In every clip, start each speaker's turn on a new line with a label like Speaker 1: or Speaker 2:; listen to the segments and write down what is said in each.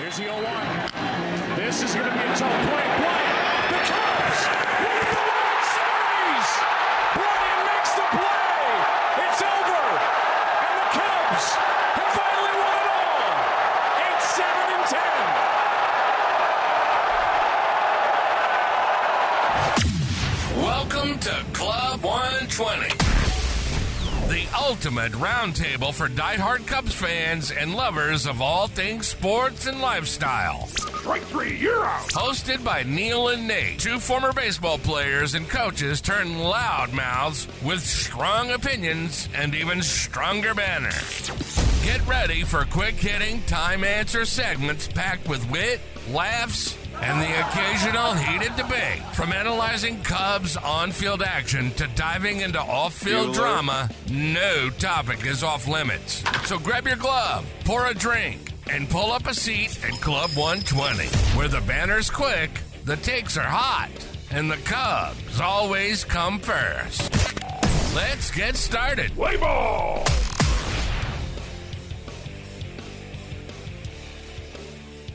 Speaker 1: Here's the 0-1. This is going to be a tough play. Bryant, the Cubs win the World Series. Bryant makes the play. It's over. And the Cubs have finally won it all. 8-7-10.
Speaker 2: Welcome to Club 120. The ultimate roundtable for diehard Cubs fans and lovers of all things sports and lifestyle.
Speaker 1: Strike three, you're out.
Speaker 2: Hosted by Neil and Nate, two former baseball players and coaches turned loud mouths with strong opinions and even stronger banner. Get ready for quick-hitting, time-answer segments packed with wit, laughs, and the occasional heated debate. From analyzing Cubs on-field action to diving into off-field drama, no topic is off limits. So grab your glove, pour a drink, and pull up a seat at Club 120, where the banner's quick, the takes are hot, and the Cubs always come first. Let's get started.
Speaker 1: Play ball.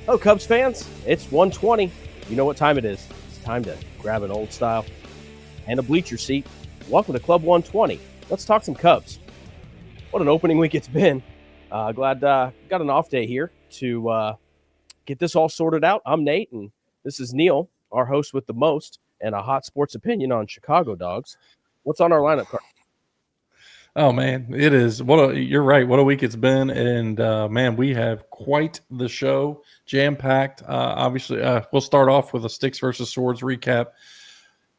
Speaker 3: Hello, Cubs fans. It's 1:20. You know what time it is. It's time to grab an old style and a bleacher seat. Welcome to Club 120. Let's talk some Cubs. What an opening week it's been. Glad got an off day here to get this all sorted out. I'm Nate, and this is Neil, our host with the most and a hot sports opinion on Chicago dogs. What's on our lineup card?
Speaker 4: Oh, man, it is. You're right. What a week it's been. And, man, we have quite the show, jam-packed. Obviously, we'll start off with a Stix versus Swords recap.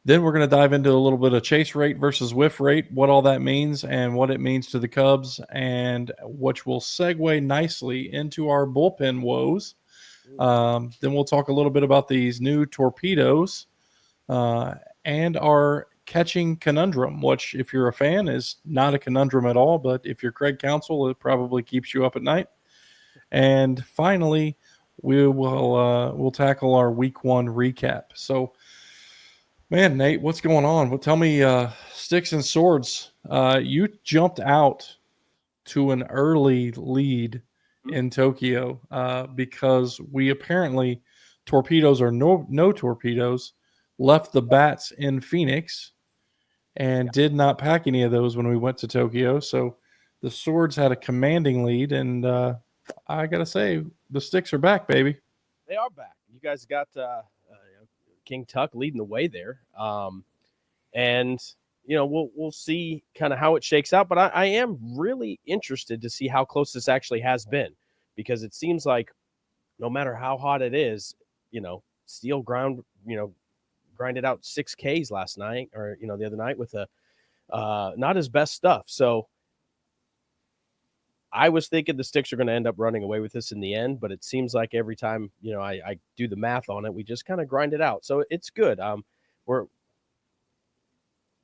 Speaker 4: Then we're going to dive into a little bit of chase rate versus whiff rate, what all that means and what it means to the Cubs, and which will segue nicely into our bullpen woes. Then we'll talk a little bit about these new torpedoes and our catching conundrum, which, if you're a fan, is not a conundrum at all, but if you're Craig Counsell, it probably keeps you up at night. And finally, we'll tackle our week one recap. So, man, Nate, what's going on? Well, tell me, Stix and Swords, you jumped out to an early lead in Tokyo because we apparently, torpedoes or no torpedoes, left the bats in Phoenix and did not pack any of those when we went to Tokyo. So the Swords had a commanding lead, and I got to say, the Stix are back, baby.
Speaker 3: They are back. You guys got King Tuck leading the way there. And, you know, we'll see kind of how it shakes out. But I am really interested to see how close this actually has been, because it seems like no matter how hot it is, you know, Steele grinded out 6 Ks last night, or, you know, the other night with not his best stuff. So I was thinking the Stix are going to end up running away with this in the end, but it seems like every time, you know, I do the math on it, we just kind of grind it out. So it's good.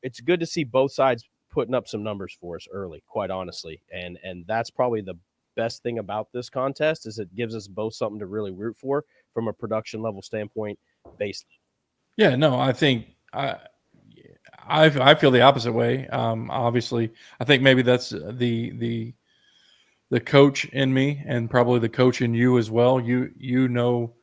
Speaker 3: It's good to see both sides putting up some numbers for us early, quite honestly. And that's probably the best thing about this contest, is it gives us both something to really root for from a production level standpoint based.
Speaker 4: Yeah, no, I think I feel the opposite way. Obviously, I think maybe that's the coach in me, and probably the coach in you as well. You know,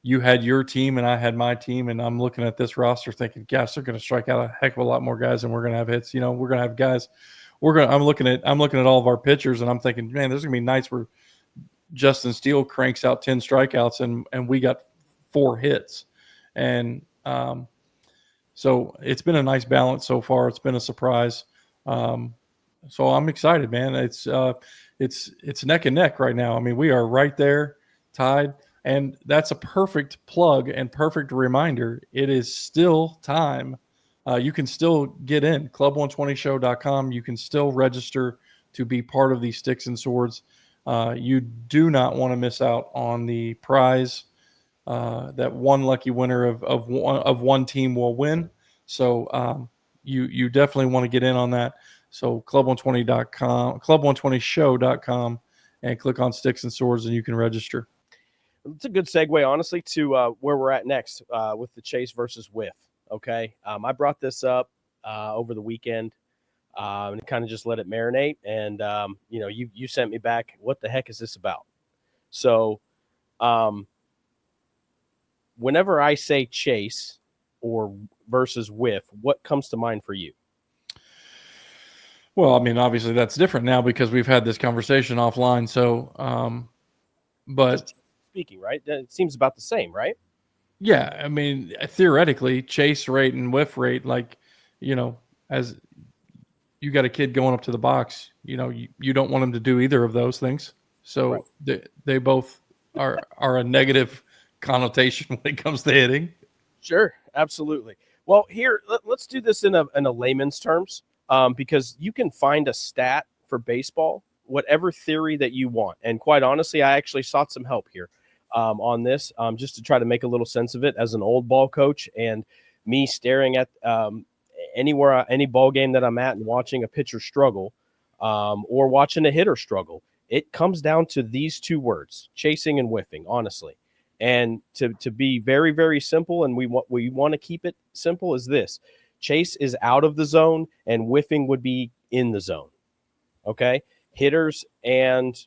Speaker 4: you had your team and I had my team, and I'm looking at this roster thinking, gosh, they're going to strike out a heck of a lot more guys, and we're going to have hits. You know, we're going to have guys. I'm looking at all of our pitchers, and I'm thinking, man, there's going to be nights where Justin Steele cranks out 10 strikeouts, and we got 4 hits, and so it's been a nice balance so far. It's been a surprise. So I'm excited, man. It's neck and neck right now. I mean, we are right there, tied, and that's a perfect plug and perfect reminder. It is still time. You can still get in club120show.com. You can still register to be part of these Stix and Swords. You do not want to miss out on the prize. That one lucky winner of one team will win. So you definitely want to get in on that. So club120.com, club120show.com, and click on Stix and Swords, and you can register.
Speaker 3: It's a good segue, honestly, to where we're at next with the chase versus whiff. Okay, I brought this up over the weekend and kind of just let it marinate. And you know, you sent me back, what the heck is this about? So whenever I say chase or versus whiff, what comes to mind for you?
Speaker 4: Well, I mean, obviously that's different now because we've had this conversation offline. So, but
Speaker 3: Just speaking, right? It seems about the same, right?
Speaker 4: yeah, I mean, theoretically, chase rate and whiff rate, like, as you got a kid going up to the box, you don't want him to do either of those things.
Speaker 3: Right.
Speaker 4: So they both are a negative connotation when it comes to hitting.
Speaker 3: Sure, absolutely. Well, here let's do this in a layman's terms, because you can find a stat for baseball, whatever theory that you want. And quite honestly, I actually sought some help here on this, just to try to make a little sense of it as an old ball coach, and me staring at any ball game that I'm at and watching a pitcher struggle, or watching a hitter struggle. It comes down to these two words: chasing and whiffing, honestly. And to be very, very simple, and we want to keep it simple, is this: chase is out of the zone and whiffing would be in the zone. Okay, hitters and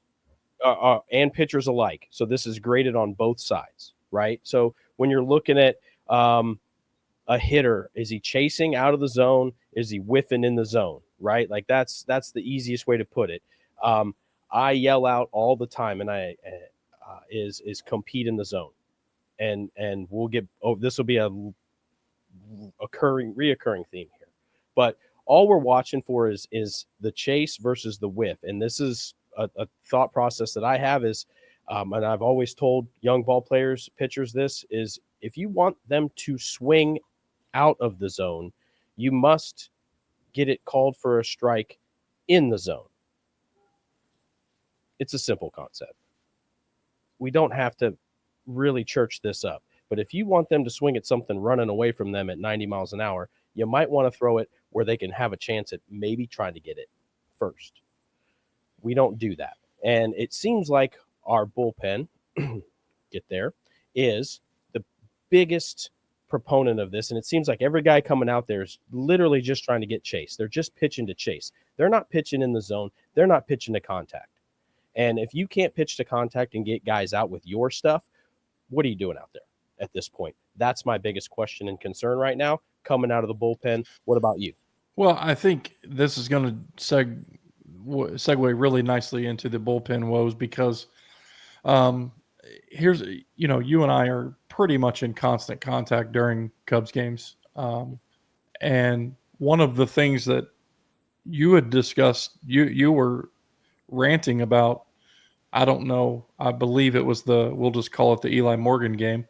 Speaker 3: pitchers alike. So this is graded on both sides, right? So when you're looking at a hitter, is he chasing out of the zone? Is he whiffing in the zone? Right? Like that's the easiest way to put it. I yell out all the time, and I is compete in the zone, and we'll get. Oh, this will be a reoccurring theme here, but all we're watching for is the chase versus the whiff, and this is a thought process that I have is, and I've always told young ball players, pitchers, this is: if you want them to swing out of the zone, you must get it called for a strike in the zone. It's a simple concept. We don't have to really church this up. But if you want them to swing at something running away from them at 90 miles an hour, you might want to throw it where they can have a chance at maybe trying to get it first. We don't do that. And it seems like our bullpen, get there, is the biggest proponent of this. And it seems like every guy coming out there is literally just trying to get chase. They're just pitching to chase. They're not pitching in the zone. They're not pitching to contact. And if you can't pitch to contact and get guys out with your stuff, what are you doing out there at this point? That's my biggest question and concern right now coming out of the bullpen. What about you?
Speaker 4: Well, I think this is going to segue really nicely into the bullpen woes because here's, you and I are pretty much in constant contact during Cubs games. And one of the things that you had discussed, you were ranting about, I don't know, I believe it was we'll just call it the Eli Morgan game,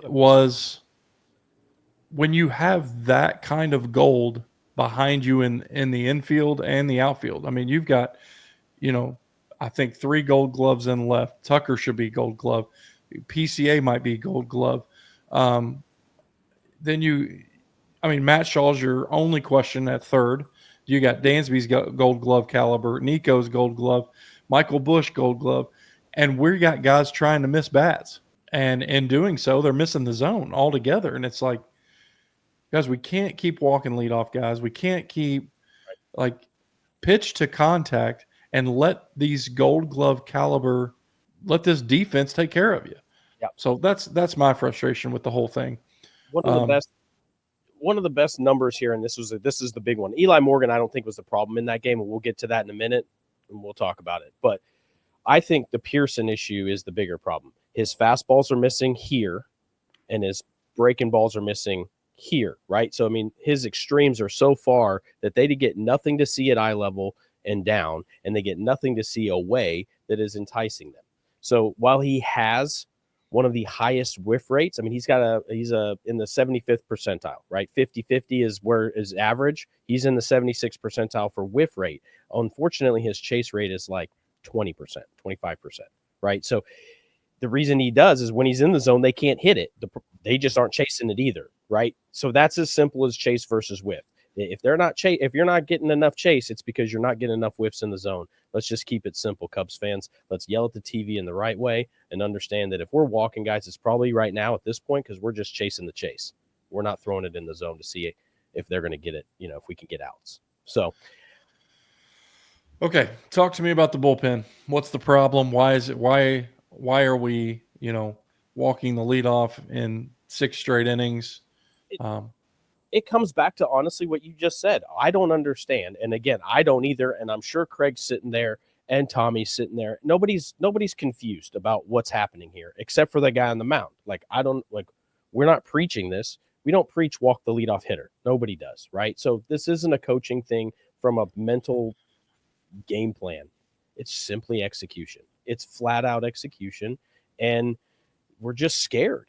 Speaker 4: was when you have that kind of gold behind you in the infield and the outfield. I mean, you've got, I think 3 Gold Gloves in left. Tucker should be Gold Glove. PCA might be Gold Glove. Then Matt Shaw's your only question at third. You got Dansby's Gold Glove caliber, Nico's Gold Glove, Michael Busch Gold Glove, and we got guys trying to miss bats. And in doing so, they're missing the zone altogether. And it's like, guys, we can't keep walking leadoff guys. We can't keep pitch to contact and let these Gold Glove caliber, let this defense take care of you.
Speaker 3: Yep.
Speaker 4: So that's my frustration with the whole thing.
Speaker 3: One of the best numbers here, and this is the big one. Eli Morgan, I don't think was the problem in that game, and we'll get to that in a minute, and we'll talk about it. But I think the Pearson issue is the bigger problem. His fastballs are missing here, and his breaking balls are missing here, right? So, his extremes are so far that they get nothing to see at eye level and down, and they get nothing to see away that is enticing them. So while he has one of the highest whiff rates, he's in the 75th percentile, right? 50-50 is where is average. He's in the 76th percentile for whiff rate. Unfortunately, his chase rate is like 20%, 25%, right? So the reason he does is when he's in the zone, they can't hit it. They just aren't chasing it either, right? So that's as simple as chase versus whiff. If you're not getting enough chase, it's because you're not getting enough whiffs in the zone. Let's just keep it simple, Cubs fans. Let's yell at the TV in the right way and understand that if we're walking guys, it's probably right now at this point because we're just chasing the chase. We're not throwing it in the zone to see if they're going to get it, if we can get outs. So,
Speaker 4: okay, talk to me about the bullpen. What's the problem? Why are we, walking the leadoff in 6 straight innings.
Speaker 3: It comes back to honestly what you just said. I don't understand. And again, I don't either. And I'm sure Craig's sitting there and Tommy's sitting there. Nobody's confused about what's happening here, except for the guy on the mound. We're not preaching this. We don't preach walk the leadoff hitter. Nobody does, right? So this isn't a coaching thing from a mental game plan. It's simply execution. It's flat out execution. And we're just scared.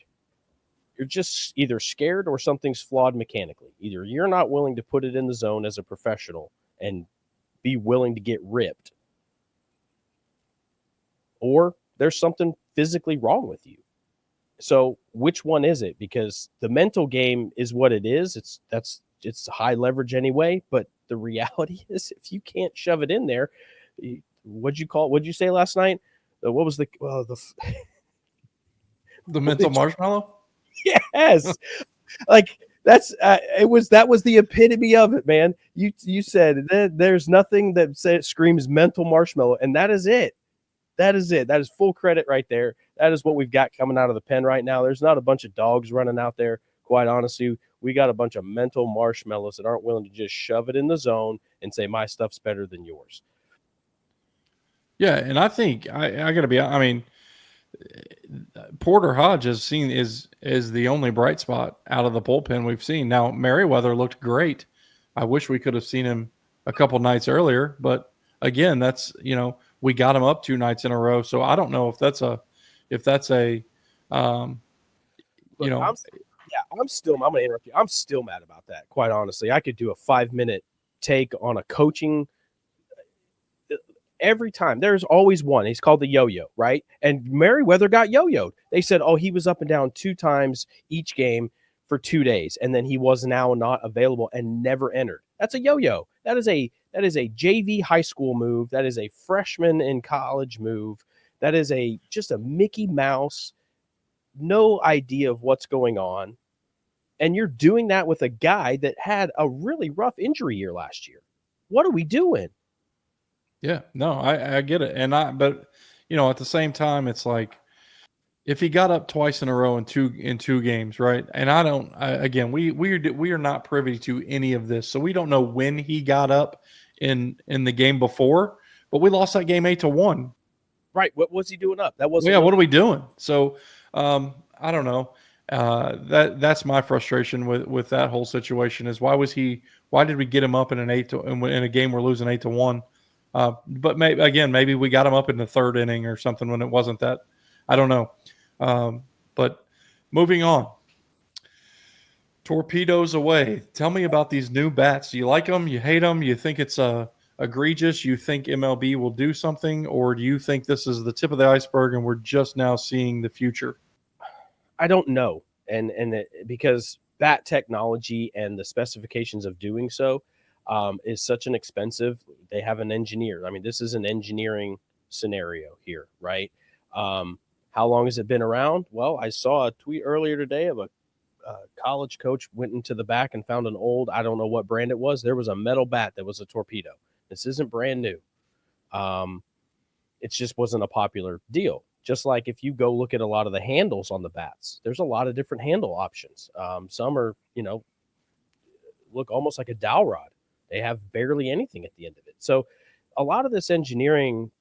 Speaker 3: You're just either scared or something's flawed mechanically. Either you're not willing to put it in the zone as a professional and be willing to get ripped, or there's something physically wrong with you. So which one is it? Because the mental game is what it is. It's high leverage anyway. But the reality is, if you can't shove it in there, what'd you say last night? What was the
Speaker 4: mental marshmallow?
Speaker 3: Yes. Like that was the epitome of it, man. You said there's nothing that screams mental marshmallow, and that is it. That is it. That is full credit right there. That is what we've got coming out of the pen right now. There's not a bunch of dogs running out there. Quite honestly, we got a bunch of mental marshmallows that aren't willing to just shove it in the zone and say my stuff's better than yours.
Speaker 4: Yeah, and I think I got to be. I mean, Porter Hodge is the only bright spot out of the bullpen we've seen. Now Merriweather looked great. I wish we could have seen him a couple nights earlier, but again, that's we got him up 2 nights in a row. So I don't know if that's a
Speaker 3: I'm going to interrupt you. I'm still mad about that. Quite honestly, I could do a 5-minute take on a coaching. Every time there's always one. He's called the yo-yo, right? And Merriweather got yo-yoed. They said, he was up and down 2 times each game for 2 days, and then he was now not available and never entered. That's a yo-yo. That is a JV high school move. That is a freshman in college move. That is just a Mickey Mouse, no idea of what's going on. And you're doing that with a guy that had a really rough injury year last year. What are we doing?
Speaker 4: Yeah, no, I get it. But at the same time, it's like, if he got up twice in a row in two games, right? And we are not privy to any of this. So we don't know when he got up in the game before, but we lost that game 8-1.
Speaker 3: Right. What was he doing up? That wasn't.
Speaker 4: Yeah. What are we doing? So, I don't know. That's my frustration with that whole situation is why did we get him up in in a game we're losing 8-1? But maybe we got him up in the 3rd inning or something when it wasn't that. I don't know. But moving on. Torpedoes away. Tell me about these new bats. Do you like them? You hate them? You think it's egregious? You think MLB will do something? Or do you think this is the tip of the iceberg and we're just now seeing the future?
Speaker 3: I don't know. Because bat technology and the specifications of doing so is such an expensive. They have an engineer. I mean, this is an engineering scenario here, right? How long has it been around? Well, I saw a tweet earlier today of a college coach went into the back and found an old, I don't know what brand it was. There was a metal bat that was a torpedo. This isn't brand new. It just wasn't a popular deal. Just like if you go look at a lot of the handles on the bats, there's a lot of different handle options. Some are, look almost like a dowel rod. They have barely anything at the end of it. So a lot of this engineering,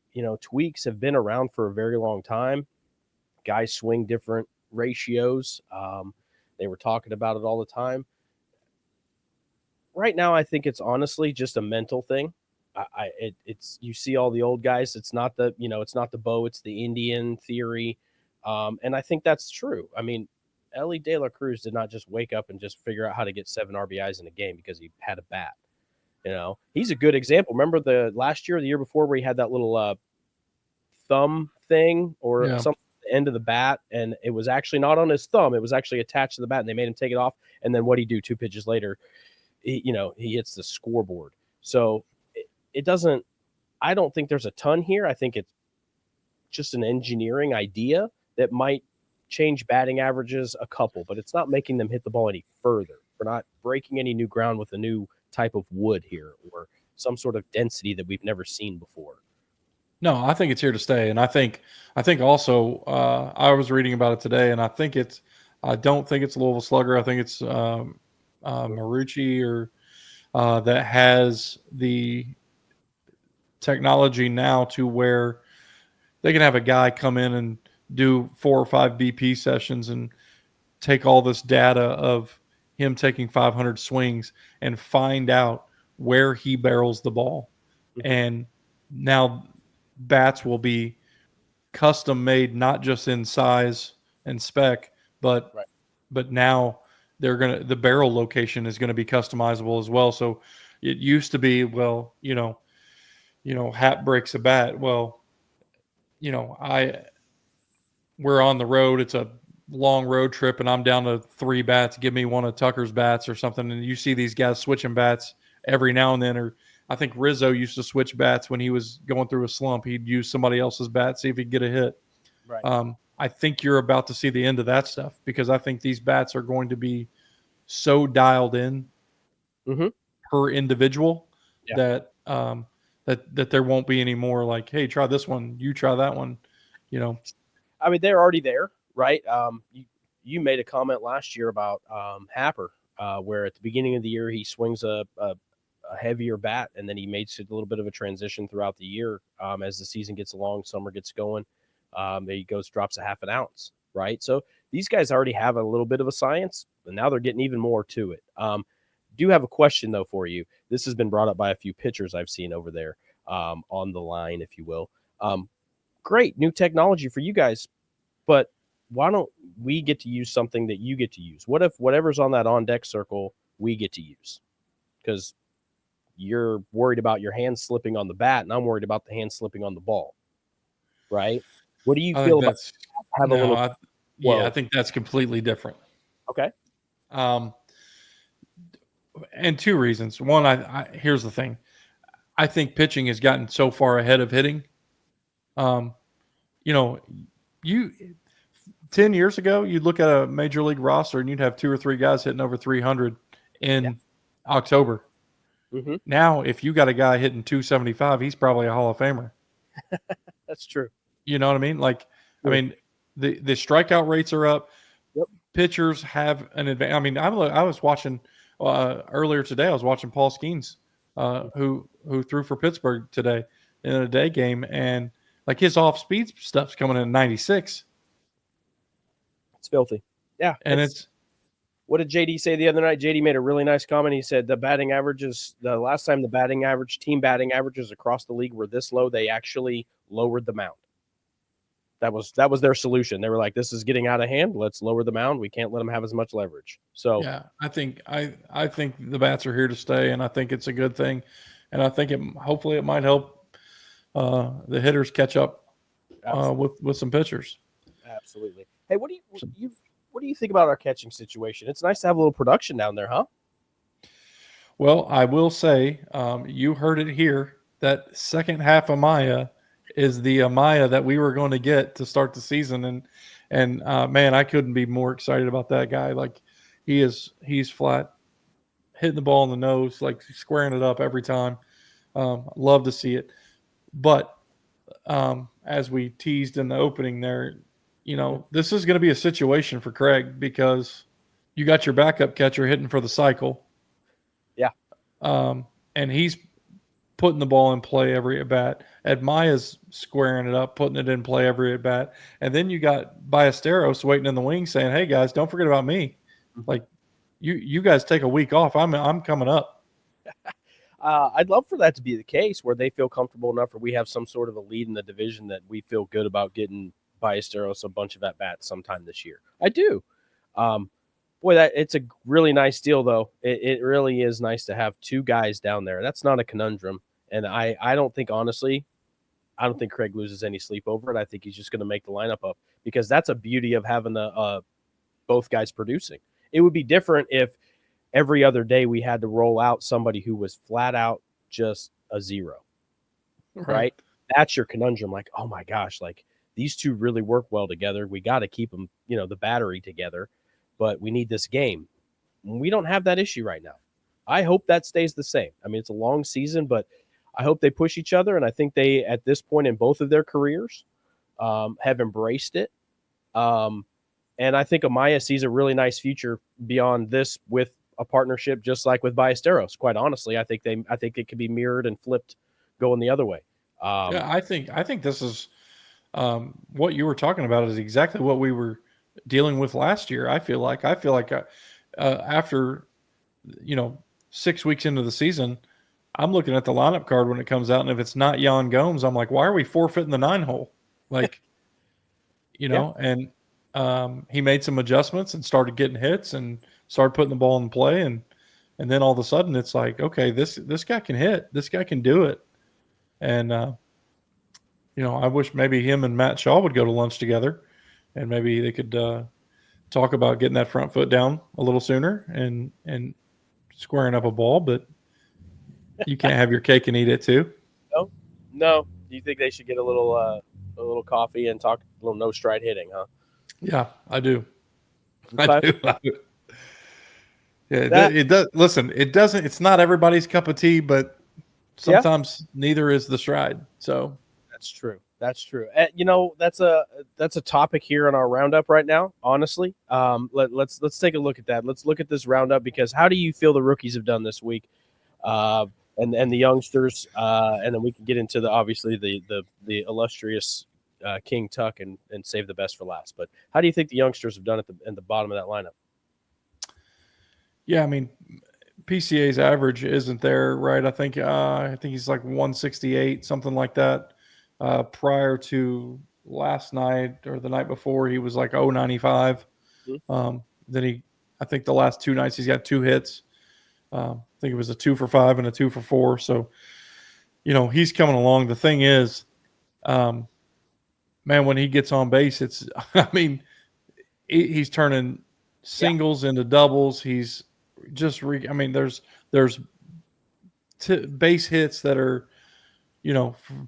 Speaker 3: tweaks have been around for a very long time. Guys swing different ratios. They were talking about it all the time. Right now, I think it's honestly just a mental thing. It's you see all the old guys. It's not the bow. It's the Indian theory, and I think that's true. I mean, Ellie De La Cruz did not just wake up and just figure out how to get 7 RBIs in a game because he had a bat. He's a good example. Remember the last year or the year before where he had that little thumb thing or something at the end of the bat, and it was actually not on his thumb. It was actually attached to the bat, and they made him take it off. And then what did he do? 2 pitches later, he hits the scoreboard. So it doesn't – I don't think there's a ton here. I think it's just an engineering idea that might change batting averages a couple, but it's not making them hit the ball any further. We're not breaking any new ground with a new type of wood here or some sort of density that we've never seen before.
Speaker 4: No, I think it's here to stay, and I think also I was reading about it today, and I don't think it's Louisville Slugger. I think it's Marucci or that has the technology now to where they can have a guy come in and do 4 or 5 BP sessions and take all this data of him taking 500 swings and find out where he barrels the ball.
Speaker 3: Mm-hmm.
Speaker 4: And now bats will be custom made, not just in size and spec, but
Speaker 3: Right.
Speaker 4: but now the barrel location is going to be customizable as well. So it used to be, well, hat breaks a bat. Well, we're on the road. It's a long road trip and I'm down to 3 bats. Give me one of Tucker's bats or something. And you see these guys switching bats every now and then. Or I think Rizzo used to switch bats when he was going through a slump. He'd use somebody else's bat, see if he could get a hit.
Speaker 3: Right.
Speaker 4: I think you're about to see the end of that stuff because I think these bats are going to be so dialed in per individual that that there won't be any more like, hey, try this one, you try that one,
Speaker 3: I mean, they're already there, right? You made a comment last year about Happer, where at the beginning of the year he swings a heavier bat, and then he makes it a little bit of a transition throughout the year as the season gets along, summer gets going. He drops a half an ounce, right? So these guys already have a little bit of a science, and now they're getting even more to it. Do have a question though for you. This has been brought up by a few pitchers I've seen over there on the line, if you will. Great new technology for you guys, but why don't we get to use something that you get to use? What if whatever's on that on deck circle we get to use? Because you're worried about your hand slipping on the bat, and I'm worried about the hand slipping on the ball. Right? What do you feel about have a little?
Speaker 4: I think that's completely different.
Speaker 3: Okay.
Speaker 4: And 2 reasons. One, here's the thing. I think pitching has gotten so far ahead of hitting. You 10 years ago, you'd look at a major league roster and you'd have 2 or 3 guys hitting over 300 in October.
Speaker 3: Mm-hmm.
Speaker 4: Now, if you got a guy hitting 275, he's probably a Hall of Famer.
Speaker 3: That's true.
Speaker 4: You know what I mean? Like, I mean, the strikeout rates are up.
Speaker 3: Yep.
Speaker 4: Pitchers have an advantage. I mean, I was watching earlier today. I was watching Paul Skeens, who threw for Pittsburgh today in a day game, and like his off speed stuff's coming in at 96.
Speaker 3: It's filthy. Yeah,
Speaker 4: and it's
Speaker 3: what did JD say the other night? JD made a really nice comment. He said the batting averages, the last time the team batting averages across the league were this low, they actually lowered the mound. That was their solution. They were like, this is getting out of hand. Let's lower the mound. We can't let them have as much leverage. So
Speaker 4: yeah, I think the bats are here to stay, and I think it's a good thing. And I think hopefully it might help the hitters catch up with some pitchers.
Speaker 3: Absolutely. Hey, what do you think about our catching situation? It's nice to have a little production down there, huh?
Speaker 4: Well, I will say, you heard it here. That second half of Amaya is the Amaya that we were going to get to start the season, and man, I couldn't be more excited about that guy. Like he's flat, hitting the ball in the nose, like squaring it up every time. Love to see it. But as we teased in the opening there, this is going to be a situation for Craig because you got your backup catcher hitting for the cycle.
Speaker 3: Yeah.
Speaker 4: And he's putting the ball in play every at bat. Maya's squaring it up, putting it in play every at bat. And then you got Ballesteros waiting in the wings saying, hey guys, don't forget about me. Mm-hmm. Like you guys take a week off. I'm coming up.
Speaker 3: I'd love for that to be the case where they feel comfortable enough or we have some sort of a lead in the division that we feel good about getting Ballesteros a bunch of at bats sometime this year. I do. It's a really nice deal though. It really is nice to have 2 guys down there. That's not a conundrum. And I don't think, honestly, I don't think Craig loses any sleep over it. I think he's just going to make the lineup up because that's a beauty of having both guys producing. It would be different if every other day we had to roll out somebody who was flat out just a 0, right? That's your conundrum. Like, oh my gosh, like these 2 really work well together. We got to keep them, the battery together, but we need this game. We don't have that issue right now. I hope that stays the same. I mean, it's a long season, but I hope they push each other, and I think they, at this point in both of their careers, have embraced it. And I think Amaya sees a really nice future beyond this with a partnership, just like with Ballesteros. Quite honestly, I think it could be mirrored and flipped, going the other way.
Speaker 4: Yeah, I think this is what you were talking about is exactly what we were dealing with last year. I feel like after 6 weeks into the season, I'm looking at the lineup card when it comes out, and if it's not Jan Gomes, I'm like, why are we forfeiting the 9-hole? Like, and he made some adjustments and started getting hits and started putting the ball in play, and then all of a sudden it's like, okay, this guy can hit, this guy can do it, and I wish maybe him and Matt Shaw would go to lunch together, and maybe they could talk about getting that front foot down a little sooner and squaring up a ball, but you can't have your cake and eat it too.
Speaker 3: No. Do you think they should get a little coffee and talk a little no stride hitting, huh?
Speaker 4: Yeah, I do.
Speaker 3: Okay.
Speaker 4: I do. Yeah, it does. Listen, it doesn't. It's not everybody's cup of tea, but sometimes neither is the stride. So
Speaker 3: that's true. That's true. That's a topic here on our roundup right now. Honestly, let's take a look at that. Let's look at this roundup, because how do you feel the rookies have done this week, and the youngsters, and then we can get into the illustrious King Tuck and save the best for last. But how do you think the youngsters have done at the bottom of that lineup?
Speaker 4: Yeah, I mean, PCA's average isn't there, right? I think he's like 168, something like that. Prior to last night or the night before, he was like 095. Then I think the last 2 nights he's got 2 hits. I think it was a 2 for 5 and a 2 for 4. So, he's coming along. The thing is, man, when he gets on base, he's turning singles into doubles. He's just there's base hits that are,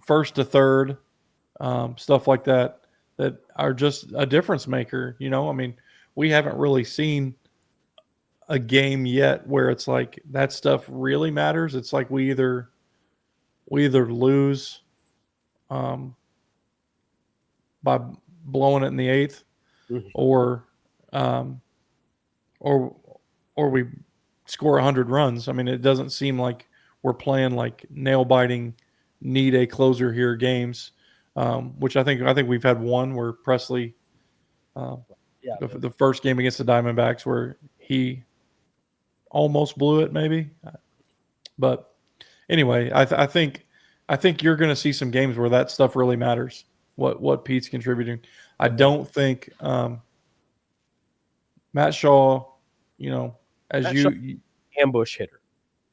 Speaker 4: first to third, stuff like that are just a difference maker. We haven't really seen a game yet where it's like that stuff really matters. It's like we either lose by blowing it in the 8th, or we score 100 runs. It doesn't seem like we're playing like nail biting, need a closer here games, which I think we've had one where Presley, the first game against the Diamondbacks, where he almost blew it, maybe. But anyway, I think you're going to see some games where that stuff really matters. What Pete's contributing. I don't think Matt Shaw,
Speaker 3: ambush hitter.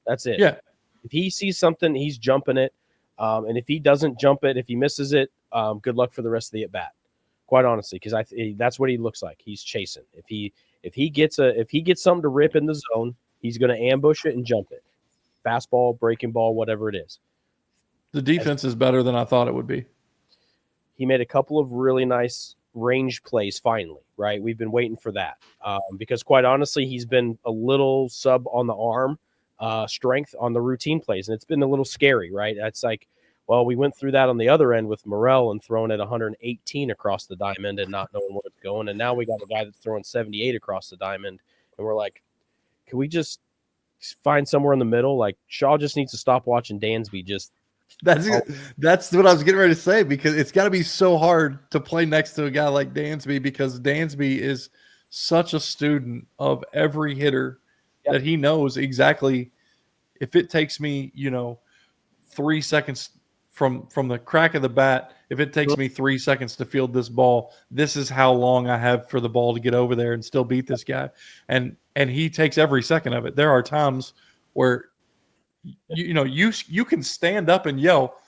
Speaker 3: That's it.
Speaker 4: Yeah.
Speaker 3: If he sees something, he's jumping it. And if he doesn't jump it, if he misses it, good luck for the rest of the at bat. Quite honestly, because that's what he looks like. He's chasing. If he gets something to rip in the zone, he's going to ambush it and jump it. Fastball, breaking ball, whatever it is.
Speaker 4: The defense is better than I thought it would be.
Speaker 3: He made a couple of really nice range plays finally, right? We've been waiting for that, because quite honestly, he's been a little sub on the arm strength on the routine plays, and it's been a little scary, right? That's like, well, we went through that on the other end with Morel and throwing at 118 across the diamond and not knowing where it's going, and now we got a guy that's throwing 78 across the diamond, and we're like, can we just find somewhere in the middle? Like, Shaw just needs to stop watching Dansby.
Speaker 5: That's what I was getting ready to say, because it's got to be so hard to play next to a guy like Dansby, because Dansby is such a student of every hitter that he knows exactly, if it takes me 3 seconds from the crack of the bat, if it takes me 3 seconds to field this ball, this is how long I have for the ball to get over there and still beat this guy. And he takes every second of it. There are times where you can stand up and yell,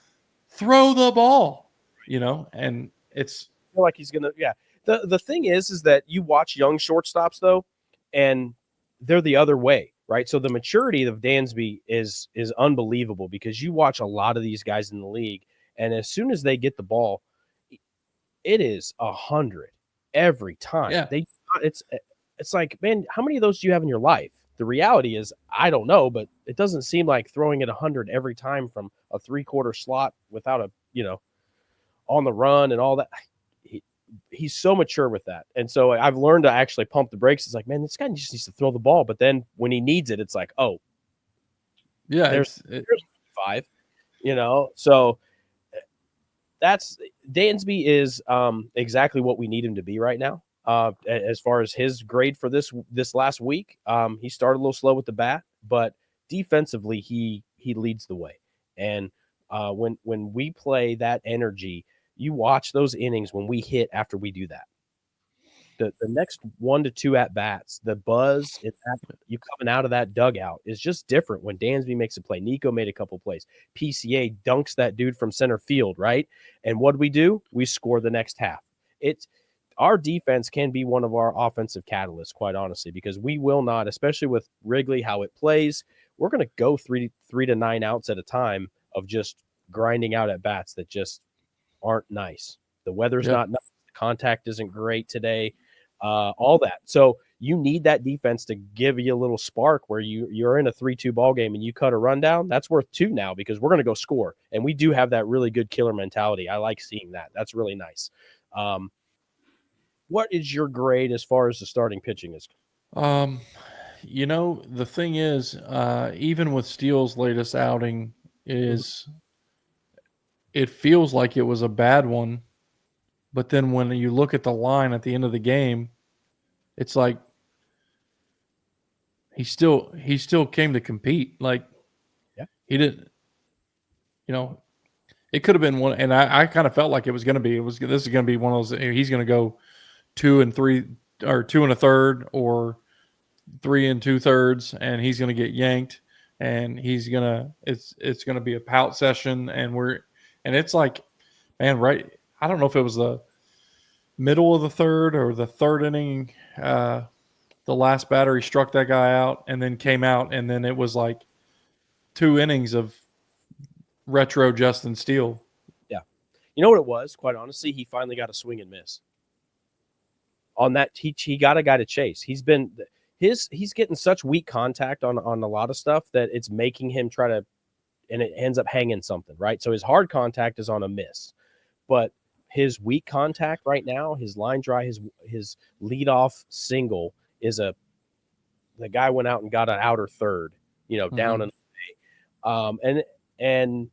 Speaker 5: throw the ball, and it's
Speaker 3: like he's gonna. Yeah. The thing is that you watch young shortstops though, and they're the other way, right? So the maturity of Dansby is unbelievable, because you watch a lot of these guys in the league, and as soon as they get the ball, it is 100 every time.
Speaker 4: Yeah.
Speaker 3: It's like, man, how many of those do you have in your life? the reality is, I don't know, but it doesn't seem like throwing it 100 every time from a 3/4 slot without a, on the run and all that. He's so mature with that. And so I've learned to actually pump the brakes. It's like, man, this guy just needs to throw the ball. But then when he needs it, it's like, oh,
Speaker 5: Yeah,
Speaker 3: there's 5, so that's Dansby is exactly what we need him to be right now. As far as his grade for this last week, he started a little slow with the bat, but defensively he leads the way. And when we play that energy, you watch those innings when we hit after we do that. The next 1 to 2 at bats, the buzz, you coming out of that dugout is just different when Dansby makes a play. Nico made a couple plays. PCA dunks that dude from center field, right? And what do? We score the next half. Our defense can be one of our offensive catalysts, quite honestly, because we will not, especially with Wrigley, how it plays, we're going to go 3 to 9 outs at a time of just grinding out at bats that just aren't nice. The weather's not nice. The contact isn't great today. All that. So you need that defense to give you a little spark where you're in a 3-2 ball game and you cut a rundown. That's worth 2 now because we're going to go score. And we do have that really good killer mentality. I like seeing that. That's really nice. What is your grade as far as the starting pitching is?
Speaker 4: The thing is, even with Steele's latest outing, it feels like it was a bad one. But then when you look at the line at the end of the game, it's like he still came to compete. Like, he didn't, it could have been one. And I kind of felt like it was going to be, this is going to be one of those, he's going to go 2 and 3 or 2 1/3 or 3 2/3, and he's going to get yanked and it's going to be a pout session. And it's like, man, right. I don't know if it was the middle of the third or the third inning. The last batter, he struck that guy out and then came out. And then it was like 2 innings of retro Justin Steele.
Speaker 3: Yeah. You know what it was? Quite honestly, he finally got a swing and miss. On that, he got a guy to chase. He's getting such weak contact on a lot of stuff that it's making him try to, and it ends up hanging something, right? So his hard contact is on a miss. But his weak contact right now, his line drive, his leadoff single is the guy went out and got an outer third, down and away. And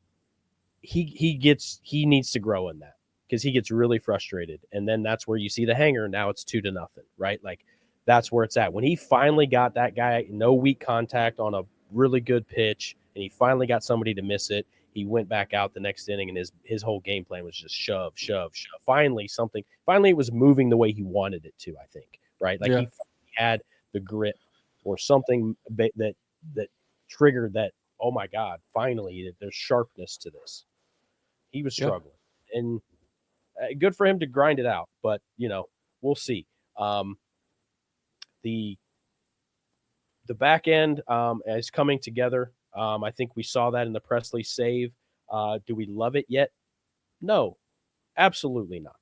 Speaker 3: he needs to grow in that because he gets really frustrated. And then that's where you see the hanger. Now it's 2-0, right? Like that's where it's at. When he finally got that guy, no weak contact on a really good pitch, and he finally got somebody to miss it, he went back out the next inning, and his whole game plan was just shove. Finally, it was moving the way he wanted it to, I think, right? Like he had the grit or something that triggered that, oh my God, finally there's sharpness to this. He was struggling. And good for him to grind it out, but, we'll see. The back end is coming together. I think we saw that in the Presley save. Do we love it yet? No, absolutely not.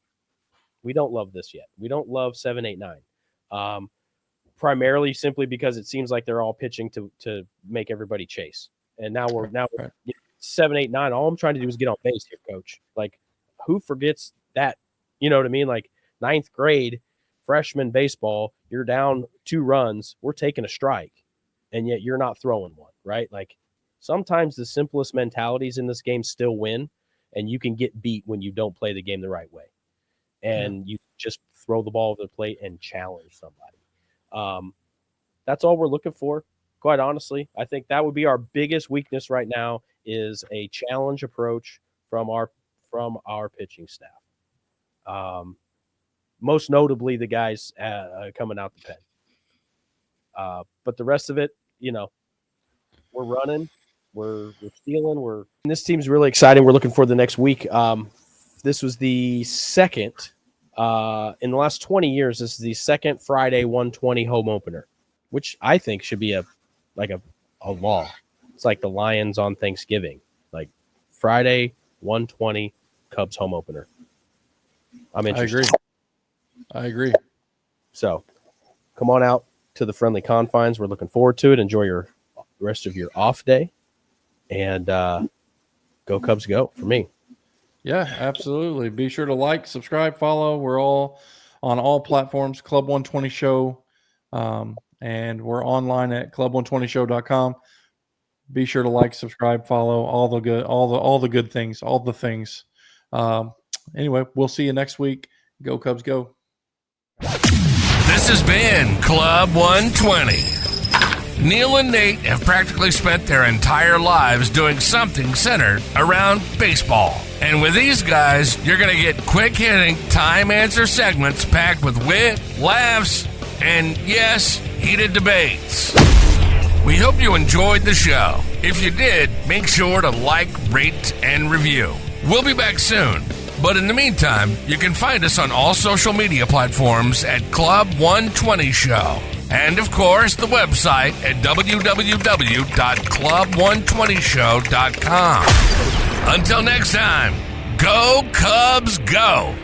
Speaker 3: We don't love this yet. We don't love 7, 8, 9. Primarily simply because it seems like they're all pitching to make everybody chase. And now we're 7, 8, 9. All I'm trying to do is get on base here, coach. Like, who forgets that? You know what I mean? Like 9th grade freshman baseball, you're down 2 runs, we're taking a strike, and yet you're not throwing one, right? Like, sometimes the simplest mentalities in this game still win, and you can get beat when you don't play the game the right way. And you just throw the ball over the plate and challenge somebody. That's all we're looking for, quite honestly. I think that would be our biggest weakness right now is a challenge approach from our pitching staff. Most notably the guys coming out the pen. But the rest of it, we're running. We're stealing. This team's really exciting. We're looking for the next week. This was the second in the last 20 years. This is the second Friday 120 home opener, which I think should be a law. It's like the Lions on Thanksgiving, like Friday 120 Cubs home opener. I'm interested.
Speaker 5: I agree.
Speaker 3: So come on out, to the friendly confines. We're looking forward to it. Enjoy your rest of your off day, and go Cubs, go for me.
Speaker 4: Yeah, absolutely. Be sure to like, subscribe, follow. We're all on all platforms, Club120 Show, and we're online at club120show.com. Be sure to like, subscribe, follow, all the good things, all the things. Anyway, we'll see you next week. Go Cubs, go.
Speaker 2: This has been Club 120. Neil and Nate have practically spent their entire lives doing something centered around baseball. And with these guys, you're going to get quick-hitting, time-answer segments packed with wit, laughs, and, yes, heated debates. We hope you enjoyed the show. If you did, make sure to like, rate, and review. We'll be back soon. But in the meantime, you can find us on all social media platforms at Club 120 Show. And, of course, the website at www.club120show.com. Until next time, go Cubs, go!